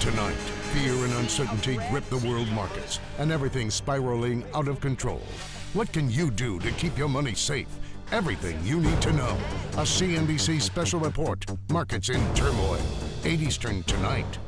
Tonight, fear and uncertainty grip the world markets, and everything's spiraling out of control. What can you do to keep your money safe? Everything you need to know. A CNBC special report, Markets in Turmoil. 8 Eastern tonight.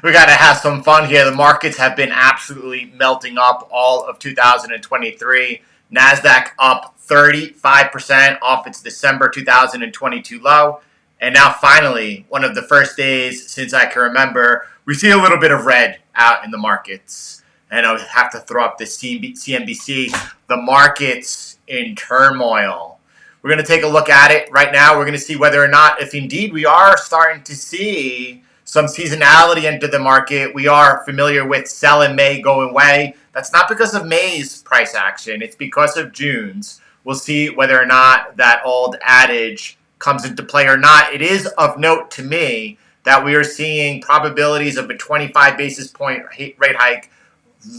We got to have some fun here. The markets have been absolutely melting up all of 2023. NASDAQ up 35% off its December 2022 low. And now finally, one of the first days since I can remember, we see a little bit of red out in the markets. And I have to throw up the CNBC, the markets in turmoil. We're going to take a look at it right now. We're going to see whether or not, if indeed we are starting to see some seasonality enter the market. We are familiar with sell in May, go away. That's not because of May's price action. It's because of June's. We'll see whether or not that old adage comes into play or not. It is of note to me that we are seeing probabilities of a 25 basis point rate hike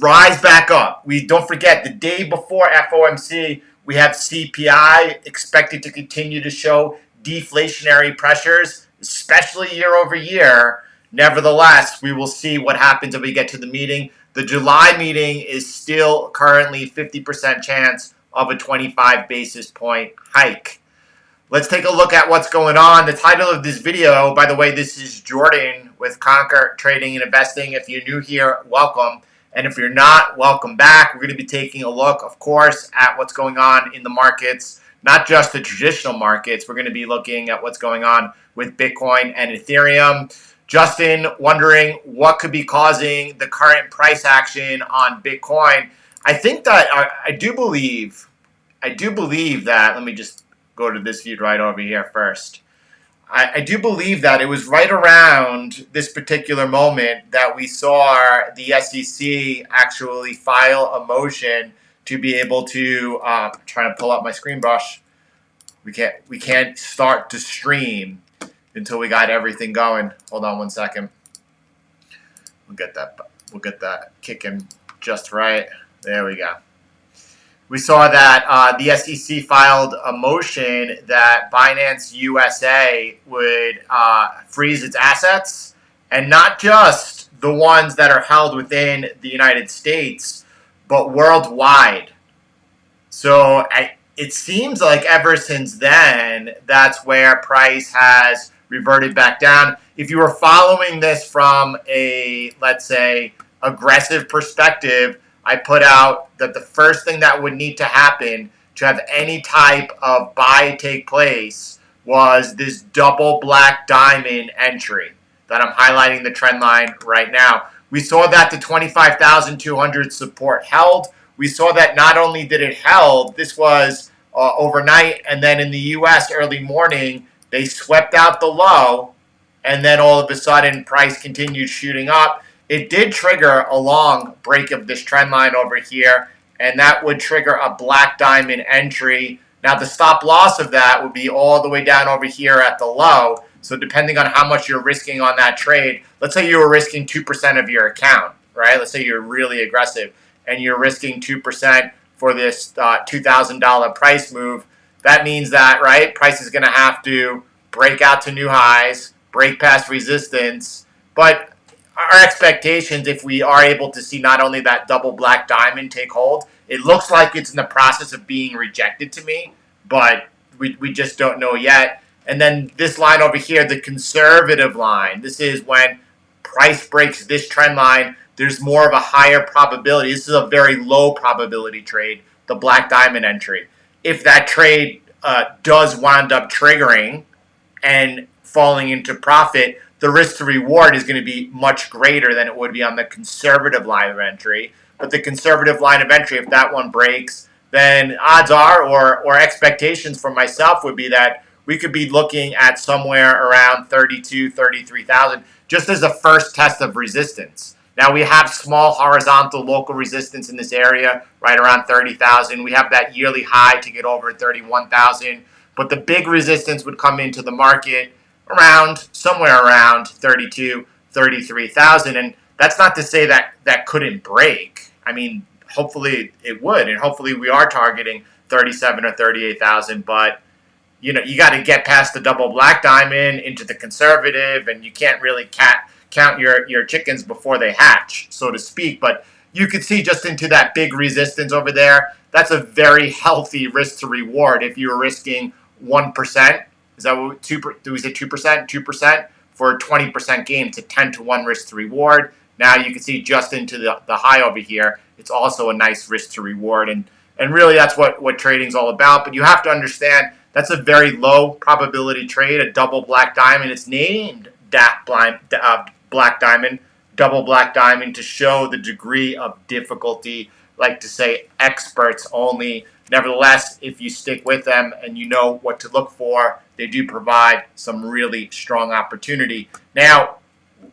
rise back up. We don't forget, the day before FOMC, we have CPI expected to continue to show deflationary pressures, especially year over year. Nevertheless, we will see what happens if we get to the meeting. The July meeting is still currently 50% chance of a 25 basis point hike. Let's take a look at what's going on. The title of this video, by the way, this is Jordan with Conquer Trading and Investing. If you're new here, welcome. And if you're not, welcome back. We're going to be taking a look, of course, at what's going on in the markets, not just the traditional markets. We're going to be looking at what's going on with Bitcoin and Ethereum. Justin, wondering what could be causing the current price action on Bitcoin. I think that I do believe that, let me just go to this view right over here first. I do believe that it was right around this particular moment that we saw the SEC actually file a motion to be able to, trying to pull up my screen brush. We can't start to stream until we got everything going. Hold on one second. We'll get that kicking just right. There we go. We saw that the SEC filed a motion that Binance USA would freeze its assets, and not just the ones that are held within the United States, but worldwide. So it seems like ever since then, that's where price has reverted back down. If you were following this from a, let's say, aggressive perspective, I put out that the first thing that would need to happen to have any type of buy take place was this double black diamond entry that I'm highlighting the trend line right now. We saw that the 25,200 support held. We saw that not only did it held, this was overnight, and then in the U.S. early morning, they swept out the low, and then all of a sudden, price continued shooting up. It did trigger a long break of this trend line over here, and that would trigger a black diamond entry. Now, the stop loss of that would be all the way down over here at the low. So depending on how much you're risking on that trade, let's say you were risking 2% of your account, right? Let's say you're really aggressive and you're risking 2% for this $2,000 price move. That means that, right, price is going to have to break out to new highs, break past resistance. But our expectations, if we are able to see not only that double black diamond take hold, it looks like it's in the process of being rejected to me, but we just don't know yet. And then this line over here, the conservative line, this is when price breaks this trend line, there's more of a higher probability. This is a very low probability trade, the black diamond entry. If that trade does wind up triggering and falling into profit, the risk to reward is going to be much greater than it would be on the conservative line of entry. But the conservative line of entry, if that one breaks, then odds are, or expectations for myself would be that we could be looking at somewhere around 32, 33,000, just as a first test of resistance. Now, we have small horizontal local resistance in this area, right around 30,000. We have that yearly high to get over 31,000. But the big resistance would come into the market around, somewhere around 32, 33,000. And that's not to say that that couldn't break. I mean, hopefully it would. And hopefully we are targeting 37 or 38,000. But you know, you got to get past the double black diamond into the conservative, and you can't really count your chickens before they hatch, so to speak. But you could see just into that big resistance over there. That's a very healthy risk to reward. If you were risking 1%, is that what do we say 2%? 2% for a 20% gain. It's a 10-to-1 risk to reward. Now you can see just into the high over here. It's also a nice risk to reward, and really that's what trading's all about. But you have to understand, that's a very low probability trade, a double black diamond. It's named black diamond, double black diamond, to show the degree of difficulty, like to say experts only. Nevertheless, if you stick with them and you know what to look for, they do provide some really strong opportunity. Now,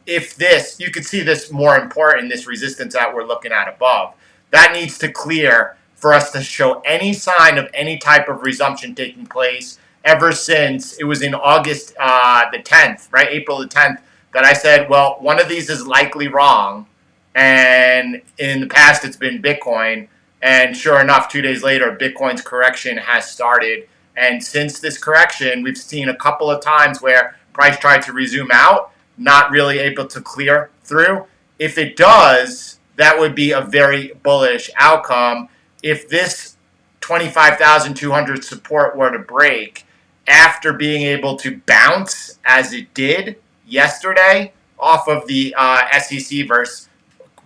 if this, you can see this more important, this resistance that we're looking at above, that needs to clear for us to show any sign of any type of resumption taking place ever since it was in August the 10th, right? April the 10th, that I said, well, one of these is likely wrong. And in the past, it's been Bitcoin. And sure enough, 2 days later, Bitcoin's correction has started. And since this correction, we've seen a couple of times where price tried to resume out, not really able to clear through. If it does, that would be a very bullish outcome. If this 25,200 support were to break after being able to bounce as it did yesterday off of the SEC versus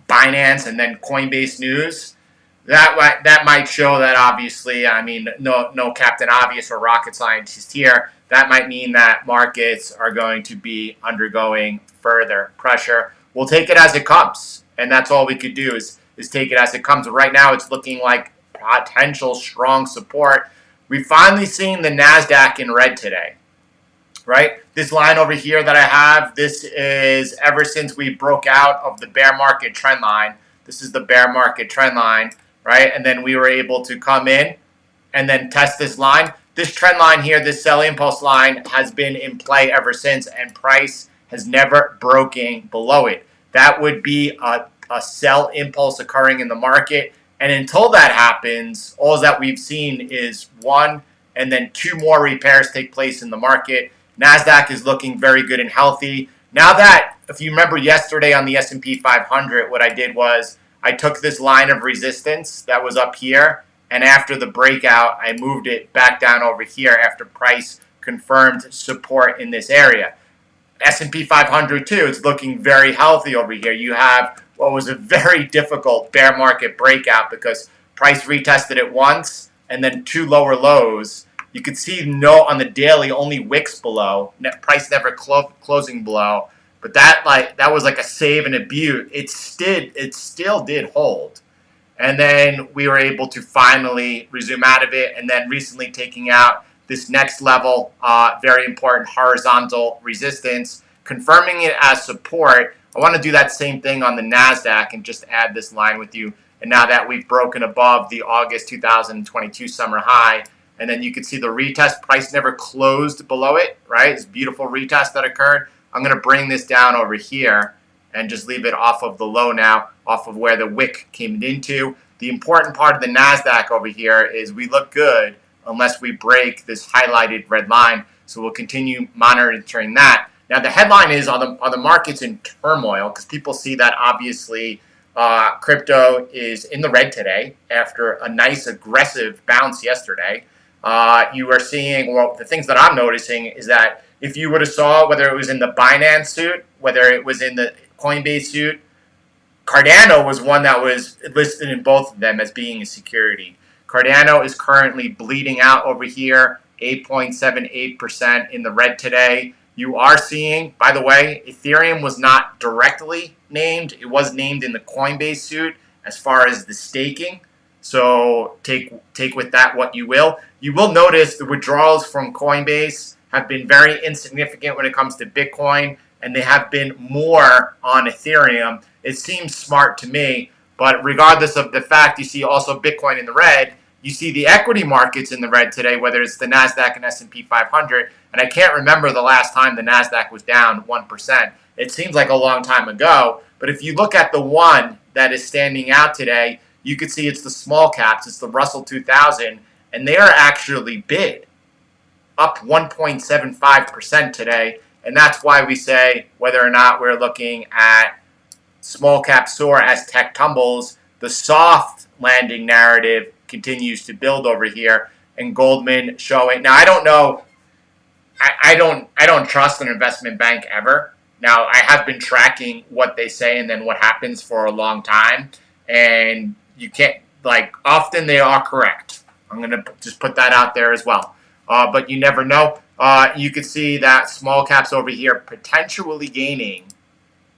Binance and then Coinbase news, that might show that, obviously, I mean, no Captain Obvious or rocket scientist here. That might mean that markets are going to be undergoing further pressure. We'll take it as it comes, and that's all we could do is take it as it comes. Right now, it's looking like potential strong support. We've finally seen the NASDAQ in red today, right? This line over here that I have, this is ever since we broke out of the bear market trend line. This is the bear market trend line, right? And then we were able to come in and then test this line. This trend line here, this sell impulse line, has been in play ever since, and price has never broken below it. That would be a sell impulse occurring in the market. And until that happens, all that we've seen is one and then two more repairs take place in the market. NASDAQ is looking very good and healthy. Now that, if you remember yesterday on the S&P 500, what I did was I took this line of resistance that was up here, and after the breakout, I moved it back down over here after price confirmed support in this area. S&P 500 too, it's looking very healthy over here. You have what was a very difficult bear market breakout because price retested it once and then two lower lows. You could see no on the daily, only wicks below. Net price never closing below. But that was like a save and a butte. It still did hold. And then we were able to finally resume out of it, and then recently taking out this next level, very important horizontal resistance, confirming it as support. I want to do that same thing on the NASDAQ and just add this line with you. And now that we've broken above the August 2022 summer high, and then you can see the retest price never closed below it, right? It's a beautiful retest that occurred. I'm going to bring this down over here and just leave it off of the low now, off of where the wick came into. The important part of the NASDAQ over here is we look good unless we break this highlighted red line. So we'll continue monitoring that. Now the headline is are the markets in turmoil, because people see that obviously crypto is in the red today after a nice aggressive bounce yesterday. You are seeing, well, the things that I'm noticing is that if you would have saw whether it was in the Binance suit, whether it was in the Coinbase suit, Cardano was one that was listed in both of them as being a security. Cardano is currently bleeding out over here, 8.78% in the red today. You are seeing, by the way, Ethereum was not directly named. It was named in the Coinbase suit as far as the staking. So take with that what you will. You will notice the withdrawals from Coinbase have been very insignificant when it comes to Bitcoin, and they have been more on Ethereum. It seems smart to me, but regardless of the fact you see also Bitcoin in the red, you see the equity markets in the red today, whether it's the NASDAQ and S&P 500, and I can't remember the last time the NASDAQ was down 1%. It seems like a long time ago, but if you look at the one that is standing out today, you can see it's the small caps, it's the Russell 2000, and they are actually bid up 1.75% today. And that's why we say whether or not we're looking at small cap soar as tech tumbles, the soft landing narrative continues to build over here. And Goldman showing, now I don't know, I don't trust an investment bank ever. Now I have been tracking what they say and then what happens for a long time, and you can't, like, often they are correct. I'm gonna just put that out there as well. But you never know. You can see that small caps over here potentially gaining.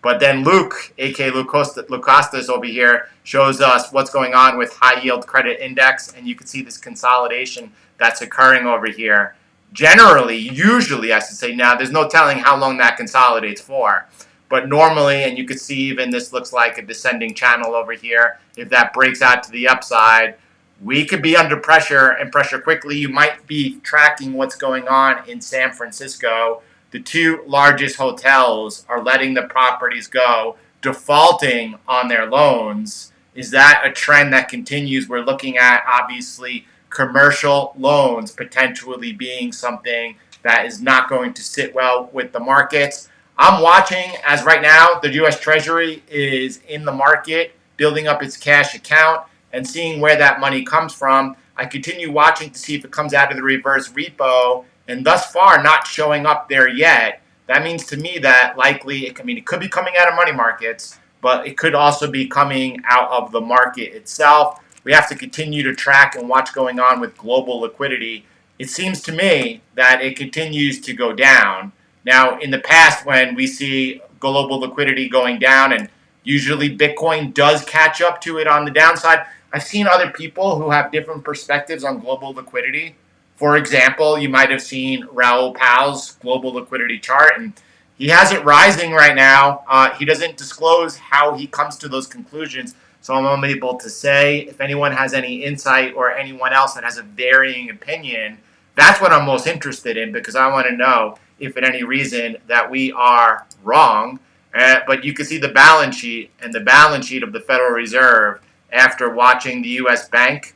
But then Luke, a.k.a. Luke Costas over here, shows us what's going on with high yield credit index. And you can see this consolidation that's occurring over here. Generally, usually, I should say, now there's no telling how long that consolidates for. But normally, and you can see even this looks like a descending channel over here. If that breaks out to the upside, we could be under pressure and pressure quickly. You might be tracking what's going on in San Francisco. The two largest hotels are letting the properties go, defaulting on their loans. Is that a trend that continues? We're looking at, obviously, commercial loans potentially being something that is not going to sit well with the markets. I'm watching, as right now, the U.S. Treasury is in the market, building up its cash account and seeing where that money comes from. I continue watching to see if it comes out of the reverse repo, and thus far not showing up there yet. That means to me that likely, it could be coming out of money markets, but it could also be coming out of the market itself. We have to continue to track and watch going on with global liquidity. It seems to me that it continues to go down. Now, in the past, when we see global liquidity going down, and usually Bitcoin does catch up to it on the downside, I've seen other people who have different perspectives on global liquidity. For example, you might have seen Raoul Pal's global liquidity chart, and he has it rising right now. He doesn't disclose how he comes to those conclusions, so I'm unable to say. If anyone has any insight or anyone else that has a varying opinion, that's what I'm most interested in, because I want to know if for any reason that we are wrong. But you can see the balance sheet, and the balance sheet of the Federal Reserve after watching the U.S. bank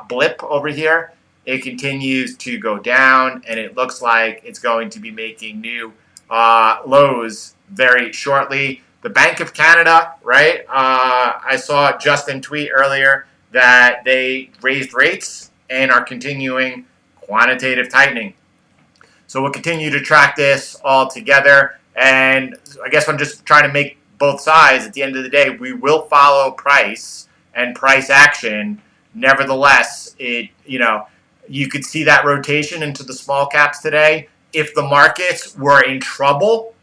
blip over here. It continues to go down, and it looks like it's going to be making new lows very shortly. The Bank of Canada, right? I saw Justin tweet earlier that they raised rates and are continuing quantitative tightening. So we'll continue to track this all together. And I guess I'm just trying to make both sides. At the end of the day, we will follow price and price action. Nevertheless, you could see that rotation into the small caps today. If the markets were in trouble,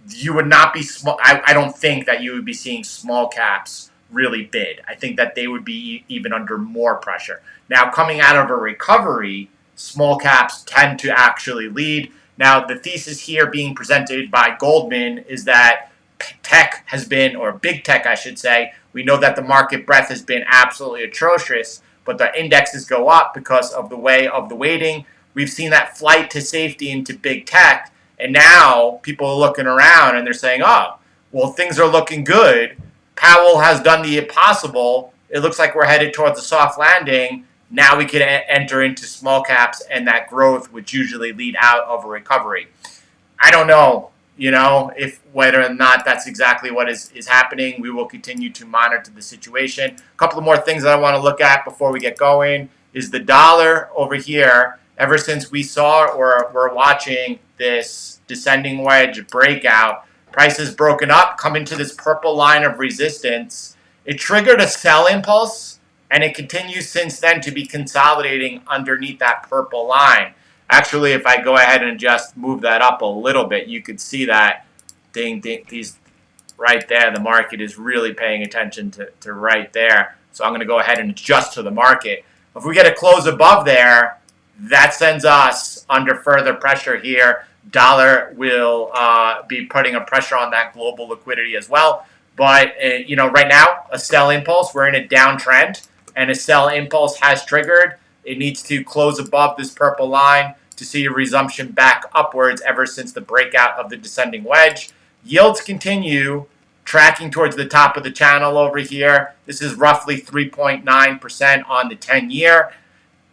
you would not be small. I don't think that you would be seeing small caps really bid. I think that they would be even under more pressure. Now, coming out of a recovery, small caps tend to actually lead. Now, the thesis here being presented by Goldman is that tech has been, or big tech, I should say, we know that the market breadth has been absolutely atrocious, but the indexes go up because of the way of the weighting. We've seen that flight to safety into big tech, and now people are looking around and they're saying, oh, well, things are looking good. Powell has done the impossible. It looks like we're headed towards a soft landing. Now we can enter into small caps and that growth, which usually lead out of a recovery. I don't know, if whether or not that's exactly what is happening. We will continue to monitor the situation. A couple of more things that I want to look at before we get going is the dollar over here. Ever since we saw or we're watching this descending wedge breakout, price has broken up, come into this purple line of resistance. It triggered a sell impulse, and it continues since then to be consolidating underneath that purple line. Actually, if I go ahead and just move that up a little bit, you could see that these right there. The market is really paying attention to right there. So I'm going to go ahead and adjust to the market. If we get a close above there, that sends us under further pressure here. Dollar will be putting a pressure on that global liquidity as well. But, right now, a sell impulse, we're in a downtrend, and a sell impulse has triggered. It needs to close above this purple line to see a resumption back upwards ever since the breakout of the descending wedge. Yields continue tracking towards the top of the channel over here. This is roughly 3.9% on the 10-year.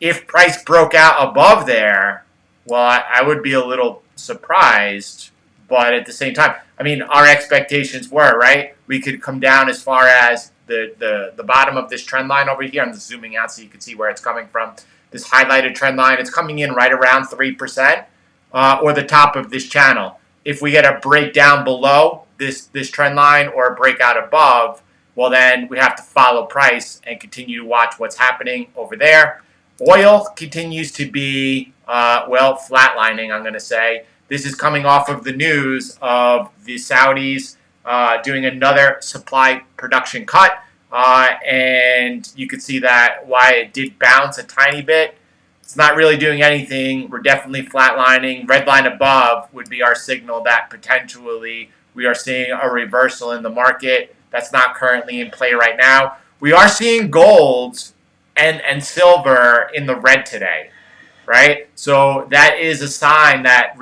If price broke out above there, well, I would be a little surprised. But at the same time, our expectations were, right? We could come down as far as the bottom of this trend line over here. I'm just zooming out so you can see where it's coming from. This highlighted trend line, it's coming in right around 3%, or the top of this channel. If we get a breakdown below this trend line or a breakout above, well, then we have to follow price and continue to watch what's happening over there. Oil continues to be, flatlining, I'm going to say. This is coming off of the news of the Saudis doing another supply production cut. And you could see that why it did bounce a tiny bit. It's not really doing anything. We're definitely flatlining. Red line above would be our signal that potentially we are seeing a reversal in the market. That's not currently in play right now. We are seeing gold and silver in the red today, right? So that is a sign that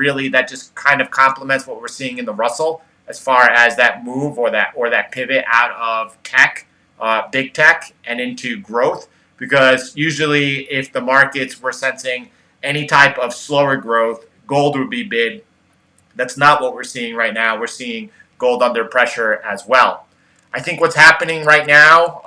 just kind of complements what we're seeing in the Russell as far as that move or that pivot out of tech, big tech, and into growth. Because usually if the markets were sensing any type of slower growth, gold would be bid. That's not what we're seeing right now. We're seeing gold under pressure as well. I think what's happening right now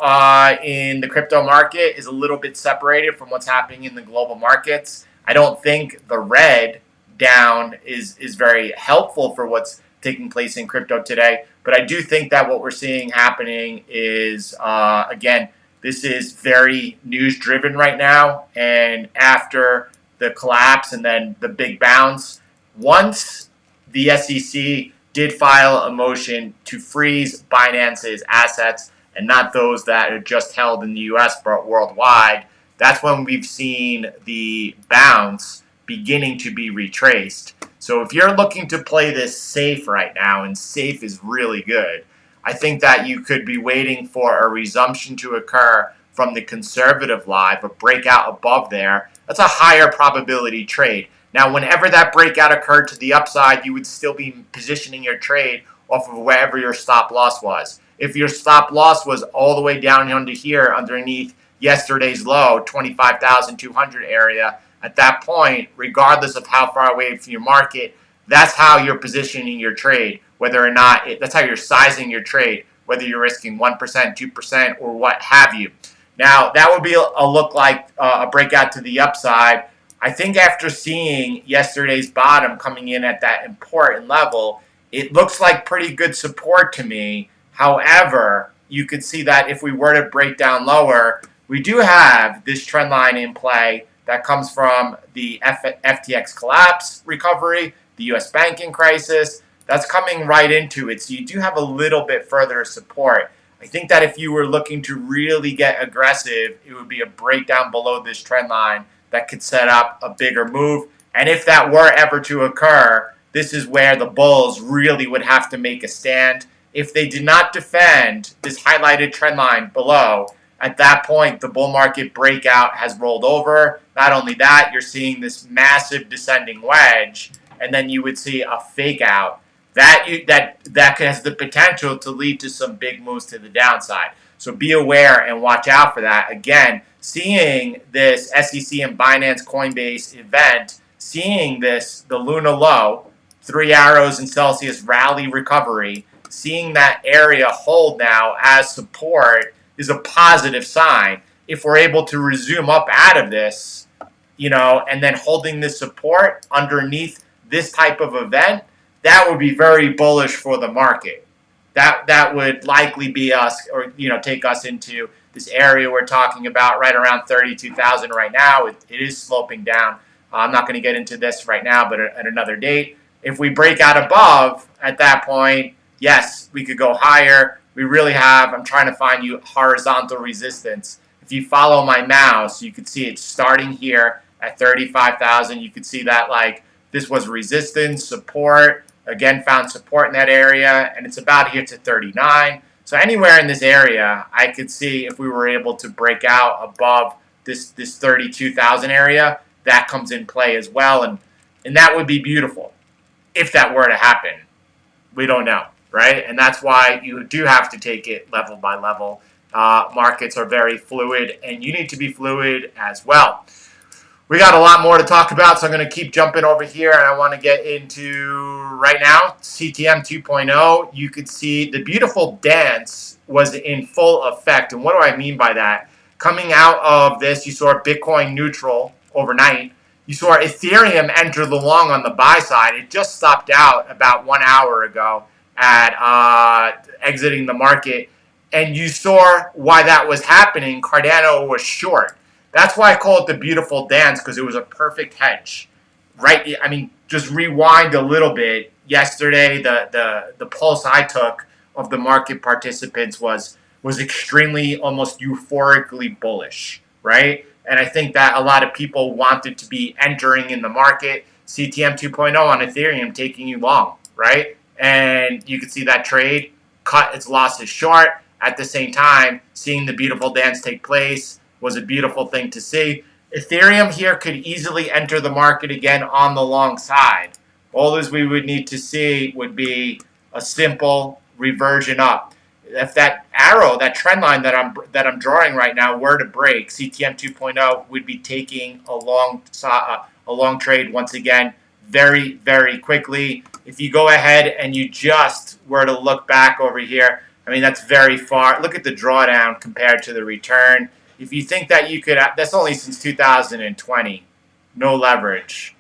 in the crypto market is a little bit separated from what's happening in the global markets. I don't think the red down is very helpful for what's taking place in crypto today. But I do think that what we're seeing happening is, again, this is very news driven right now. And after the collapse and then the big bounce, once the SEC did file a motion to freeze Binance's assets and not those that are just held in the US but worldwide, that's when we've seen the bounce beginning to be retraced. So if you're looking to play this safe right now, and safe is really good, I think that you could be waiting for a resumption to occur from the conservative live, a breakout above there. That's a higher probability trade. Now, whenever that breakout occurred to the upside, you would still be positioning your trade off of wherever your stop loss was. If your stop loss was all the way down under here, underneath yesterday's low, 25,200 area, at that point, regardless of how far away from your market, that's how you're positioning your trade, whether or not, that's how you're sizing your trade, whether you're risking 1%, 2%, or what have you. Now, that would be a look like a breakout to the upside. I think after seeing yesterday's bottom coming in at that important level, It looks like pretty good support to me. However, you could see that if we were to break down lower, we do have this trend line in play that comes from the FTX collapse recovery, the US banking crisis. That's coming right into it. So you do have a little bit further support. I think that if you were looking to really get aggressive, it would be a breakdown below this trend line that could set up a bigger move. And if that were ever to occur, this is where the bulls really would have to make a stand. If they did not defend this highlighted trend line below, at that point, the bull market breakout has rolled over. Not only that, you're seeing this massive descending wedge, and then you would see a fake out. That has the potential to lead to some big moves to the downside. So be aware and watch out for that. Again, seeing this SEC and Binance Coinbase event, seeing this, the Luna low, 3 arrows in Celsius rally recovery, seeing that area hold now as support is a positive sign. If we're able to resume up out of this, and then holding this support underneath this type of event, that would be very bullish for the market. That would likely be us, or take us into this area we're talking about, right around 32,000 right now. It is sloping down. I'm not going to get into this right now, but at another date. If we break out above at that point, yes, we could go higher. We really have, I'm trying to find you horizontal resistance. If you follow my mouse, you can see it's starting here at 35,000. You could see that like this was resistance, support. Again, found support in that area, and it's about here to 39. So anywhere in this area, I could see if we were able to break out above this 32,000 area, that comes in play as well, and that would be beautiful if that were to happen. We don't know, right? And that's why you do have to take it level by level. Markets are very fluid, and you need to be fluid as well. We got a lot more to talk about, so I'm going to keep jumping over here, and I want to get into right now CTM 2.0. You could see the beautiful dance was in full effect. And what do I mean by that? Coming out of this, you saw Bitcoin neutral overnight. You saw Ethereum enter the long on the buy side. It just stopped out about 1 hour ago at exiting the market. And you saw why that was happening. Cardano was short. That's why I call it the beautiful dance, because it was a perfect hedge, right? I mean, just rewind a little bit. Yesterday, the pulse I took of the market participants was extremely, almost euphorically bullish, right? And I think that a lot of people wanted to be entering in the market. CTM 2.0 on Ethereum taking you long, right? And you can see that trade cut its losses short. At the same time, seeing the beautiful dance take place was a beautiful thing to see. Ethereum here could easily enter the market again on the long side. All as we would need to see would be a simple reversion up. If that arrow, that trend line that I'm drawing right now were to break, CTM 2.0 would be taking a long trade once again very, very quickly. If you go ahead and you just were to look back over here, I mean, that's very far. Look at the drawdown compared to the return. If you think that you could, that's only since 2020, no leverage.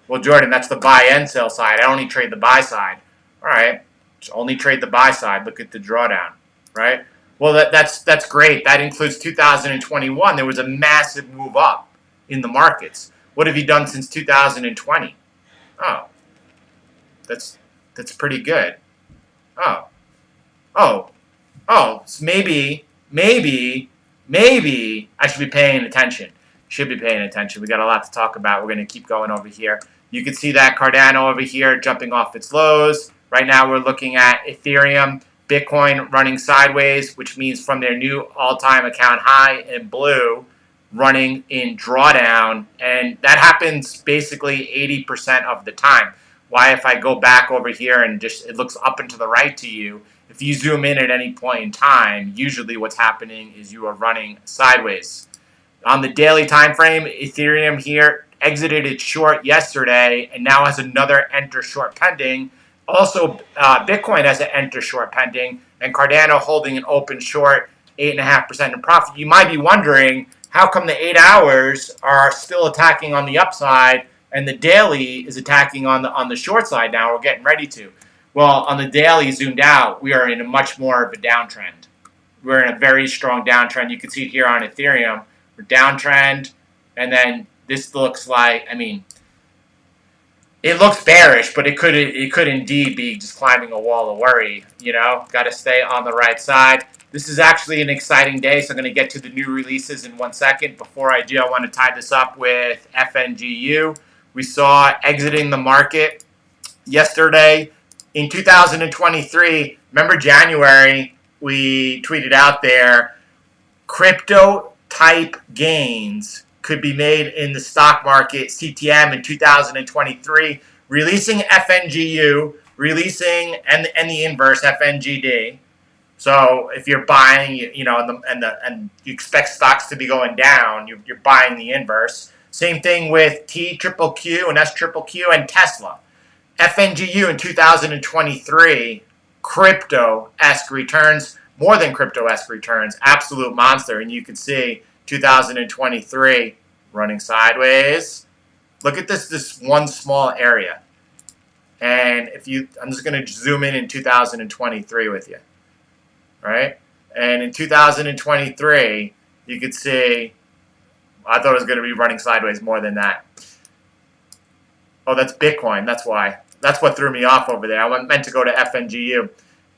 Well, Jordan, that's the buy and sell side. I only trade the buy side. All right, just only trade the buy side. Look at the drawdown, right? Well, that's great. That includes 2021. There was a massive move up in the markets. What have you done since 2020? Oh, that's pretty good. Oh, so maybe I should be paying attention. Should be paying attention. We got a lot to talk about. We're going to keep going over here. You can see that Cardano over here jumping off its lows. Right now we're looking at Ethereum, Bitcoin running sideways, which means from their new all-time account high in blue, running in drawdown. And that happens basically 80% of the time. Why, if I go back over here and just it looks up and to the right to you, if you zoom in at any point in time, usually what's happening is you are running sideways. On the daily time frame, Ethereum here exited its short yesterday and now has another enter short pending. Also, Bitcoin has an enter short pending, and Cardano holding an open short, 8.5% in profit. You might be wondering, how come the 8 hours are still attacking on the upside and the daily is attacking on the short side now? We're getting ready to. Well, on the daily zoomed out, we are in a much more of a downtrend. We're in a very strong downtrend. You can see it here on Ethereum. We're downtrend, and then this looks like, I mean, it looks bearish, but it could indeed be just climbing a wall of worry. You know, got to stay on the right side. This is actually an exciting day, so I'm going to get to the new releases in 1 second. Before I do, I want to tie this up with FNGU. We saw exiting the market yesterday in 2023. Remember January, we tweeted out there, crypto type gains could be made in the stock market, CTM in 2023, releasing FNGU, releasing and the inverse FNGD. So if you're buying, you know, and you expect stocks to be going down, you're buying the inverse. Same thing with TQQQ and SQQQ and Tesla. FNGU in 2023, crypto-esque returns, more than crypto-esque returns, absolute monster. And you can see 2023 running sideways. Look at this one small area. And I'm just going to zoom in 2023 with you. Right? And in 2023, you could see, I thought it was going to be running sideways more than that. Oh, that's Bitcoin. That's why. That's what threw me off over there. I meant to go to FNGU.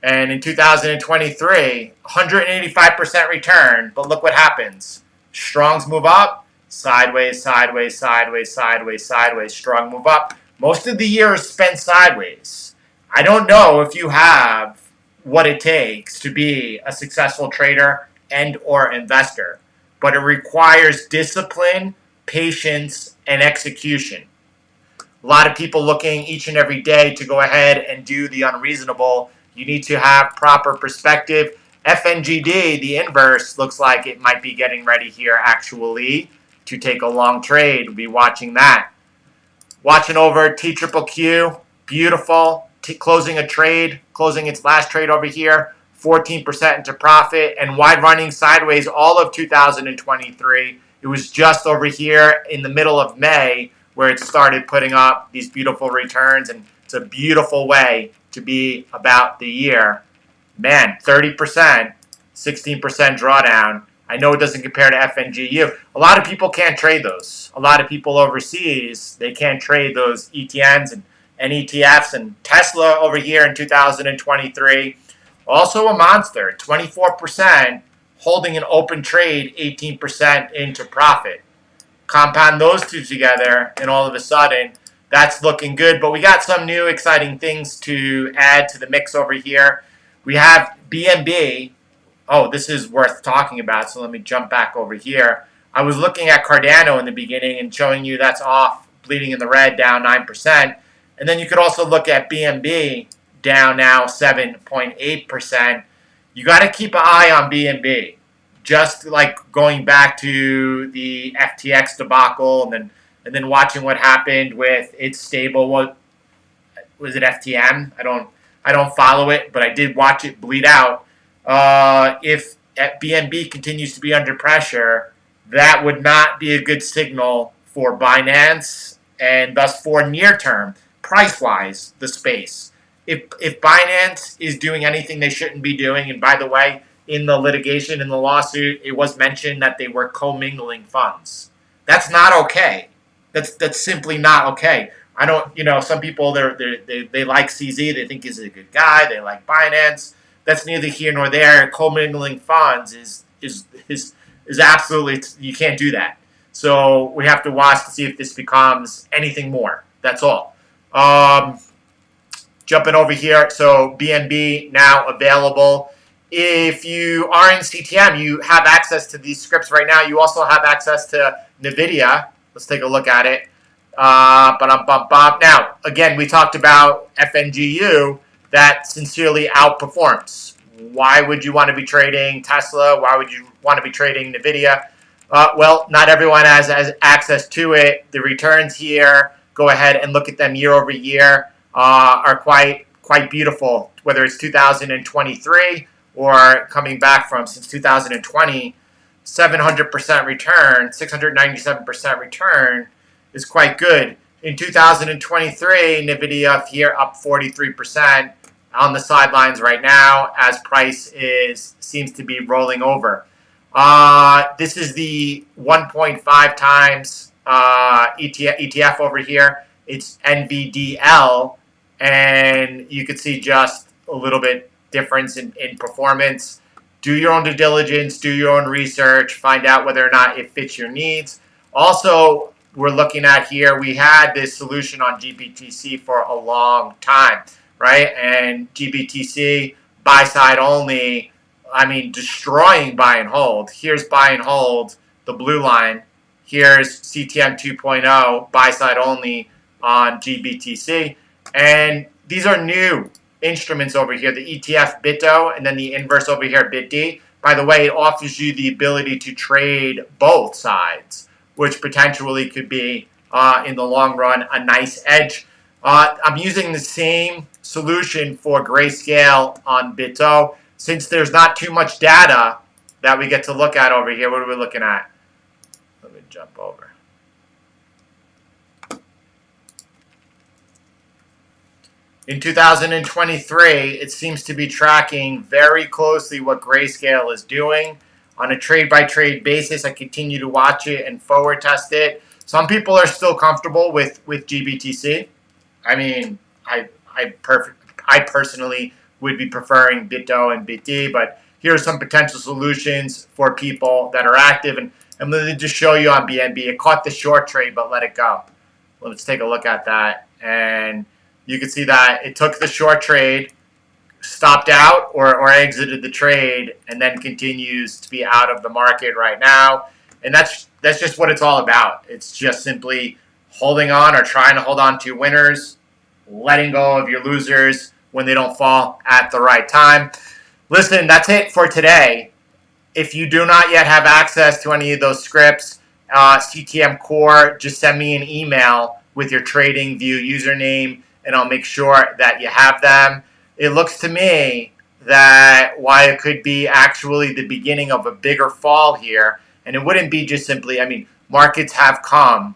And in 2023, 185% return. But look what happens. Strongs move up, sideways, sideways, sideways, sideways, sideways. Strong move up. Most of the year is spent sideways. I don't know if you have what it takes to be a successful trader and or investor, but it requires discipline, patience, and execution. A lot of people looking each and every day to go ahead and do the unreasonable. You need to have proper perspective. FNGD, the inverse, looks like it might be getting ready here actually to take a long trade. We'll be watching that. Watching over TQQQ, beautiful. Closing a trade, closing its last trade over here, 14% into profit, and wide running sideways all of 2023. It was just over here in the middle of May where it started putting up these beautiful returns, and it's a beautiful way to be about the year. Man, 30%, 16% drawdown. I know it doesn't compare to FNGU. A lot of people can't trade those. A lot of people overseas, they can't trade those ETNs and ETFs. And Tesla over here in 2023, also a monster, 24%, holding an open trade, 18% into profit. Compound those two together, and all of a sudden, that's looking good. But we got some new exciting things to add to the mix over here. We have BNB. Oh, this is worth talking about, so let me jump back over here. I was looking at Cardano in the beginning and showing you that's off, bleeding in the red, down 9%. And then you could also look at BNB, down now 7.8%. You got to keep an eye on BNB. Just like going back to the FTX debacle, and then watching what happened with its stable. What was it, FTM? I don't follow it, but I did watch it bleed out. If BNB continues to be under pressure, that would not be a good signal for Binance, and thus for near term, price-wise, the space. If Binance is doing anything they shouldn't be doing, and by the way, in the litigation, in the lawsuit, it was mentioned that they were commingling funds. That's not okay. That's simply not okay. I don't, some people they like CZ, they think he's a good guy, they like Binance. That's neither here nor there. Commingling funds is absolutely, you can't do that. So we have to watch to see if this becomes anything more. That's all. Jumping over here, so BNB now available. If you are in CTM, you have access to these scripts right now. You also have access to NVIDIA. Let's take a look at it. Now, again, we talked about FNGU that sincerely outperforms. Why would you want to be trading Tesla? Why would you want to be trading NVIDIA? Well, not everyone has access to it. The returns here, go ahead and look at them year over year, are quite beautiful, whether it's 2023 or coming back from since 2020, 700% return, 697% return is quite good. In 2023, NVIDIA here up 43%, on the sidelines right now as price seems to be rolling over. This is the 1.5 times ETF over here. It's NVDL, and you can see just a little bit difference in performance. Do your own due diligence, do your own research, find out whether or not it fits your needs. Also, we're looking at here, we had this solution on GBTC for a long time, right? And GBTC, buy side only, I mean, destroying buy and hold. Here's buy and hold, the blue line. Here's CTM 2.0, buy side only on GBTC. And these are new instruments over here, the ETF BITO and then the inverse over here, BITD. By the way, it offers you the ability to trade both sides, which potentially could be, in the long run, a nice edge. I'm using the same solution for grayscale on BITO. Since there's not too much data that we get to look at over here, what are we looking at? Let me jump over. In 2023, it seems to be tracking very closely what Grayscale is doing. On a trade-by-trade basis, I continue to watch it and forward test it. Some people are still comfortable with GBTC. I mean, I personally would be preferring BITO and BITD, but here are some potential solutions for people that are active. And I'm going to just show you on BNB. It caught the short trade, but let it go. Let's take a look at that. And you can see that it took the short trade, stopped out or exited the trade, and then continues to be out of the market right now. And that's just what it's all about. It's just simply holding on or trying to hold on to winners, letting go of your losers when they don't fall at the right time. Listen, that's it for today. If you do not yet have access to any of those scripts, CTM Core, just send me an email with your TradingView username, and I'll make sure that you have them. It looks to me that why it could be actually the beginning of a bigger fall here, and it wouldn't be just simply, I mean, markets have come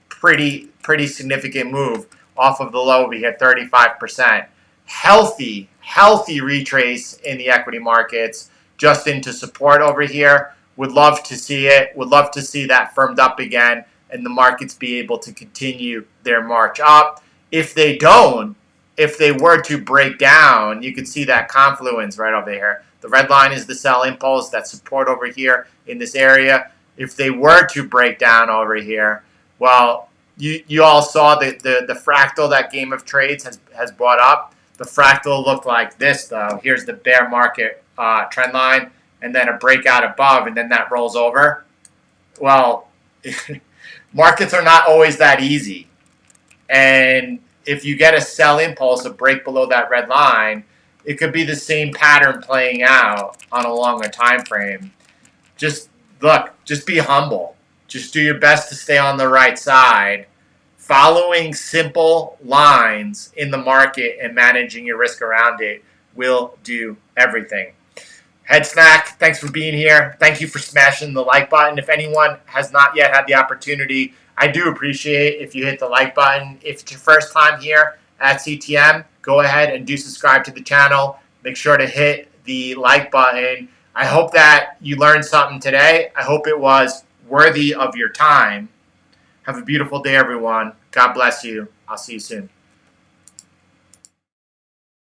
pretty significant move off of the low over here, 35%. Healthy retrace in the equity markets just into support over here. Would love to see it. Would love to see that firmed up again and the markets be able to continue their march up. If they don't, if they were to break down, you can see that confluence right over here. The red line is the sell impulse, that support over here in this area. If they were to break down over here, well, you all saw the fractal that Game of Trades has brought up. The fractal looked like this, though. Here's the bear market trend line, and then a breakout above, and then that rolls over. Well, markets are not always that easy. And if you get a sell impulse, a break below that red line, it could be the same pattern playing out on a longer time frame. Just look, just be humble. Just do your best to stay on the right side. Following simple lines in the market and managing your risk around it will do everything. Head Snack, thanks for being here. Thank you for smashing the like button. If anyone has not yet had the opportunity, I do appreciate if you hit the like button. If it's your first time here at CTM, go ahead and do subscribe to the channel. Make sure to hit the like button. I hope that you learned something today. I hope it was worthy of your time. Have a beautiful day, everyone. God bless you. I'll see you soon.